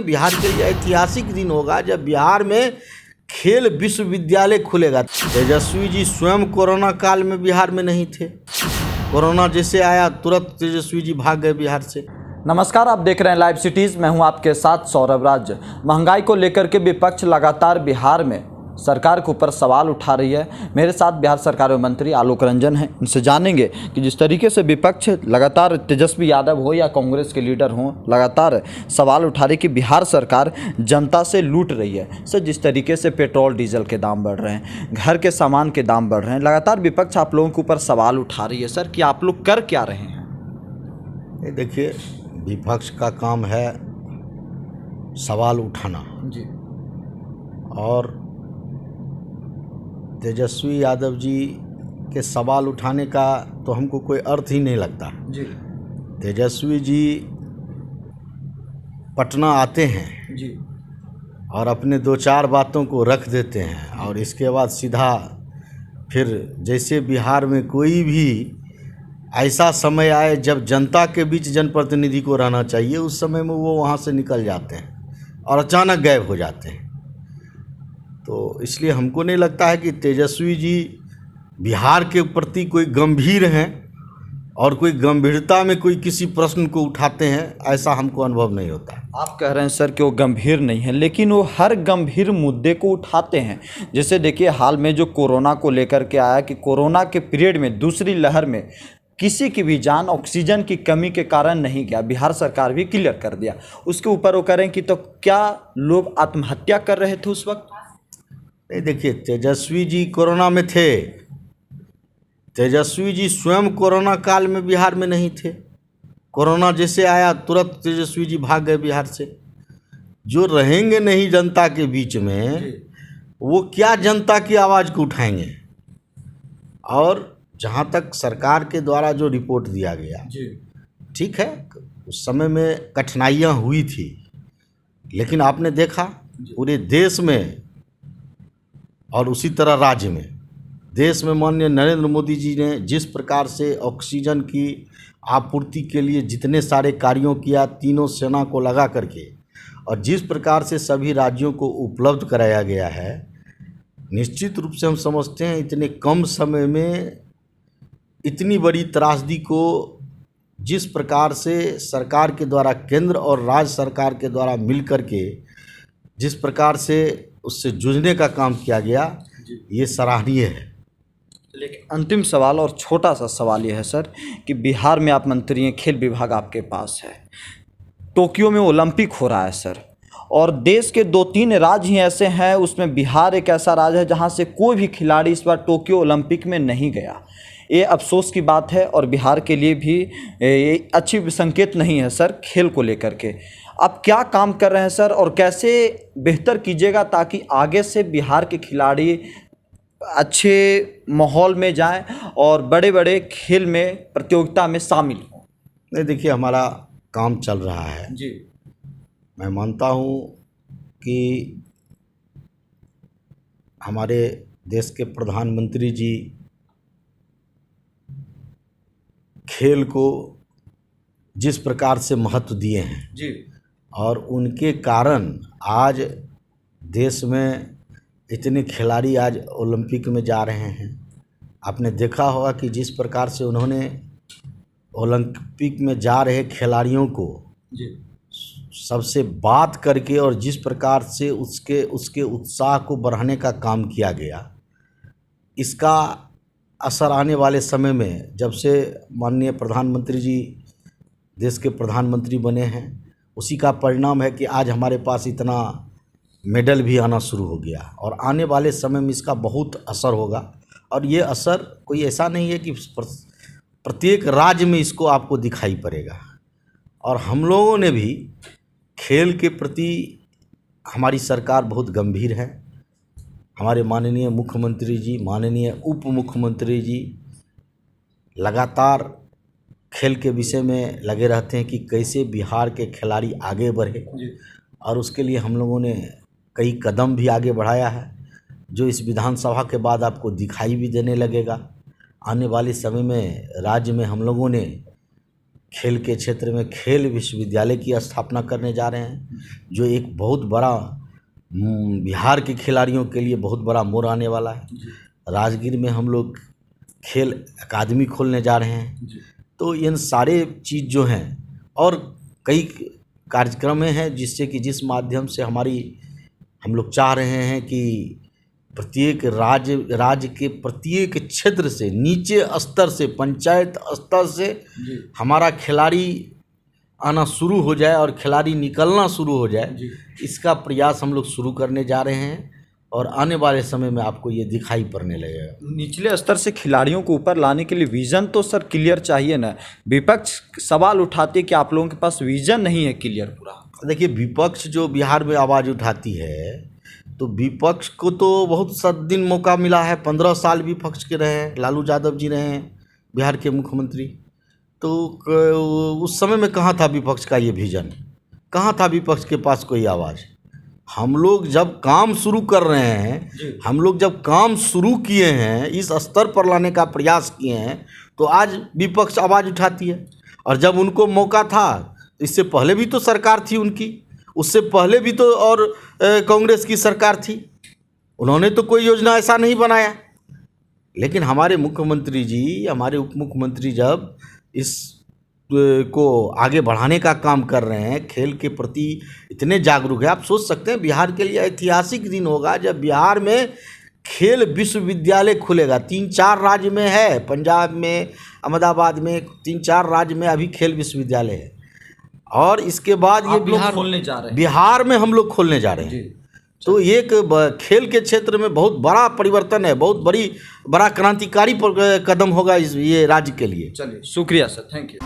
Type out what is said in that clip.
बिहार के लिए ऐतिहासिक दिन होगा जब बिहार में खेल विश्वविद्यालय खुलेगा। तेजस्वी जी स्वयं कोरोना काल में बिहार में नहीं थे। कोरोना जैसे आया तुरंत तेजस्वी जी भाग गए बिहार से। नमस्कार, आप देख रहे हैं लाइव सिटीज़। मैं हूं आपके साथ सौरभ राज। महंगाई को लेकर के विपक्ष लगातार बिहार में सरकार के ऊपर सवाल उठा रही है। मेरे साथ बिहार सरकार में मंत्री आलोक रंजन हैं। उनसे जानेंगे कि जिस तरीके से विपक्ष लगातार तेजस्वी यादव हो या कांग्रेस के लीडर हों, लगातार सवाल उठा रही कि बिहार सरकार जनता से लूट रही है। सर, जिस तरीके से पेट्रोल डीजल के दाम बढ़ रहे हैं, घर के सामान के दाम बढ़ रहे हैं, लगातार विपक्ष आप लोगों के ऊपर सवाल उठा रही है। सर, कि आप लोग कर क्या रहे हैं? ये देखिए, विपक्ष का काम है सवाल उठाना जी। और तेजस्वी यादव जी के सवाल उठाने का तो हमको कोई अर्थ ही नहीं लगता जी। तेजस्वी जी पटना आते हैं जी। और अपने दो चार बातों को रख देते हैं और इसके बाद सीधा फिर जैसे बिहार में कोई भी ऐसा समय आए जब जनता के बीच जनप्रतिनिधि को रहना चाहिए, उस समय में वो वहाँ से निकल जाते हैं और अचानक गायब हो जाते हैं। तो इसलिए हमको नहीं लगता है कि तेजस्वी जी बिहार के प्रति कोई गंभीर हैं और कोई गंभीरता में कोई किसी प्रश्न को उठाते हैं, ऐसा हमको अनुभव नहीं होता। आप कह रहे हैं सर कि वो गंभीर नहीं है, लेकिन वो हर गंभीर मुद्दे को उठाते हैं। जैसे देखिए, हाल में जो कोरोना को लेकर के आया कि कोरोना के पीरियड में दूसरी लहर में किसी की भी जान ऑक्सीजन की कमी के कारण नहीं गया। बिहार सरकार भी क्लियर कर दिया। उसके ऊपर वो करें कि तो क्या लोग आत्महत्या कर रहे थे उस वक्त? नहीं, देखिए, तेजस्वी जी कोरोना में थे। तेजस्वी जी स्वयं कोरोना काल में बिहार में नहीं थे। कोरोना जैसे आया तुरंत तेजस्वी जी भाग गए बिहार से। जो रहेंगे नहीं जनता के बीच में, वो क्या जनता की आवाज़ को उठाएंगे? और जहाँ तक सरकार के द्वारा जो रिपोर्ट दिया गया, ठीक है, उस समय में कठिनाइयाँ हुई थी, लेकिन आपने देखा पूरे देश में और उसी तरह राज्य में, देश में माननीय नरेंद्र मोदी जी ने जिस प्रकार से ऑक्सीजन की आपूर्ति के लिए जितने सारे कार्यों किया, तीनों सेना को लगा करके, और जिस प्रकार से सभी राज्यों को उपलब्ध कराया गया है, निश्चित रूप से हम समझते हैं इतने कम समय में इतनी बड़ी त्रासदी को जिस प्रकार से सरकार के द्वारा, केंद्र और राज्य सरकार के द्वारा मिल कर के जिस प्रकार से उससे जूझने का काम किया गया, ये सराहनीय है। लेकिन अंतिम सवाल और छोटा सा सवाल ये है सर कि बिहार में आप मंत्री हैं, खेल विभाग आपके पास है, टोक्यो में ओलंपिक हो रहा है सर, और देश के 2-3 राज्य ही ऐसे हैं, उसमें बिहार एक ऐसा राज्य है जहां से कोई भी खिलाड़ी इस बार टोक्यो ओलंपिक में नहीं गया। ये अफसोस की बात है और बिहार के लिए भी ये अच्छी संकेत नहीं है सर खेल को लेकर के। आप क्या काम कर रहे हैं सर, और कैसे बेहतर कीजिएगा ताकि आगे से बिहार के खिलाड़ी अच्छे माहौल में जाएं और बड़े बड़े खेल में, प्रतियोगिता में शामिल हों? नहीं, देखिए, हमारा काम चल रहा है जी। मैं मानता हूँ कि हमारे देश के प्रधानमंत्री जी खेल को जिस प्रकार से महत्व दिए हैं जी, और उनके कारण आज देश में इतने खिलाड़ी आज ओलंपिक में जा रहे हैं। आपने देखा होगा कि जिस प्रकार से उन्होंने ओलंपिक में जा रहे खिलाड़ियों को जी, सबसे बात करके और जिस प्रकार से उसके उत्साह को बढ़ाने का काम किया गया, इसका असर आने वाले समय में, जब से माननीय प्रधानमंत्री जी देश के प्रधानमंत्री बने हैं, उसी का परिणाम है कि आज हमारे पास इतना मेडल भी आना शुरू हो गया और आने वाले समय में इसका बहुत असर होगा। और ये असर कोई ऐसा नहीं है कि प्रत्येक राज्य में इसको आपको दिखाई पड़ेगा। और हम लोगों ने भी खेल के प्रति, हमारी सरकार बहुत गंभीर है। हमारे माननीय मुख्यमंत्री जी, माननीय उप मुख्यमंत्री जी लगातार खेल के विषय में लगे रहते हैं कि कैसे बिहार के खिलाड़ी आगे बढ़े, और उसके लिए हम लोगों ने कई कदम भी आगे बढ़ाया है, जो इस विधानसभा के बाद आपको दिखाई भी देने लगेगा। आने वाले समय में राज्य में हम लोगों ने खेल के क्षेत्र में खेल विश्वविद्यालय की स्थापना करने जा रहे हैं, जो एक बहुत बड़ा बिहार के खिलाड़ियों के लिए बहुत बड़ा मोड़ आने वाला है। राजगीर में हम लोग खेल अकादमी खोलने जा रहे हैं। तो इन सारे चीज़ जो हैं और कई कार्यक्रम हैं जिससे कि जिस माध्यम से हम लोग चाह रहे हैं कि प्रत्येक राज्य के प्रत्येक क्षेत्र से, नीचे स्तर से, पंचायत स्तर से हमारा खिलाड़ी आना शुरू हो जाए और खिलाड़ी निकलना शुरू हो जाए। इसका प्रयास हम लोग शुरू करने जा रहे हैं और आने वाले समय में आपको ये दिखाई पड़ने लगेगा। निचले स्तर से खिलाड़ियों को ऊपर लाने के लिए विज़न तो सर क्लियर चाहिए ना। विपक्ष सवाल उठाती है कि आप लोगों के पास विज़न नहीं है क्लियर पूरा। देखिए, विपक्ष जो बिहार में आवाज़ उठाती है, तो विपक्ष को तो बहुत दिन मौका मिला है। 15 साल विपक्ष के रहे हैं, लालू यादव जी रहे हैं बिहार के मुख्यमंत्री। तो उस समय में कहाँ था विपक्ष का ये विज़न, कहाँ था विपक्ष के पास कोई आवाज़। हम लोग जब काम शुरू कर रहे हैं, हम लोग जब काम शुरू किए हैं, इस स्तर पर लाने का प्रयास किए हैं, तो आज विपक्ष आवाज़ उठाती है। और जब उनको मौका था, इससे पहले भी तो सरकार थी उनकी, उससे पहले भी तो और कांग्रेस की सरकार थी, उन्होंने तो कोई योजना ऐसा नहीं बनाया। लेकिन हमारे मुख्यमंत्री जी, हमारे उप मुख्यमंत्री जब इस को आगे बढ़ाने का काम कर रहे हैं, खेल के प्रति इतने जागरूक है, आप सोच सकते हैं बिहार के लिए ऐतिहासिक दिन होगा जब बिहार में खेल विश्वविद्यालय खुलेगा। 3-4 राज्य में है, पंजाब में, अहमदाबाद में, 3-4 राज्य में अभी खेल विश्वविद्यालय है। और इसके बाद ये बिहार खोलने जा रहे हैं, बिहार में हम लोग खोलने जा रहे हैं। तो एक खेल के क्षेत्र में बहुत बड़ा परिवर्तन है, बहुत बड़ा क्रांतिकारी कदम होगा ये राज्य के लिए। चलिए, शुक्रिया सर, थैंक यू।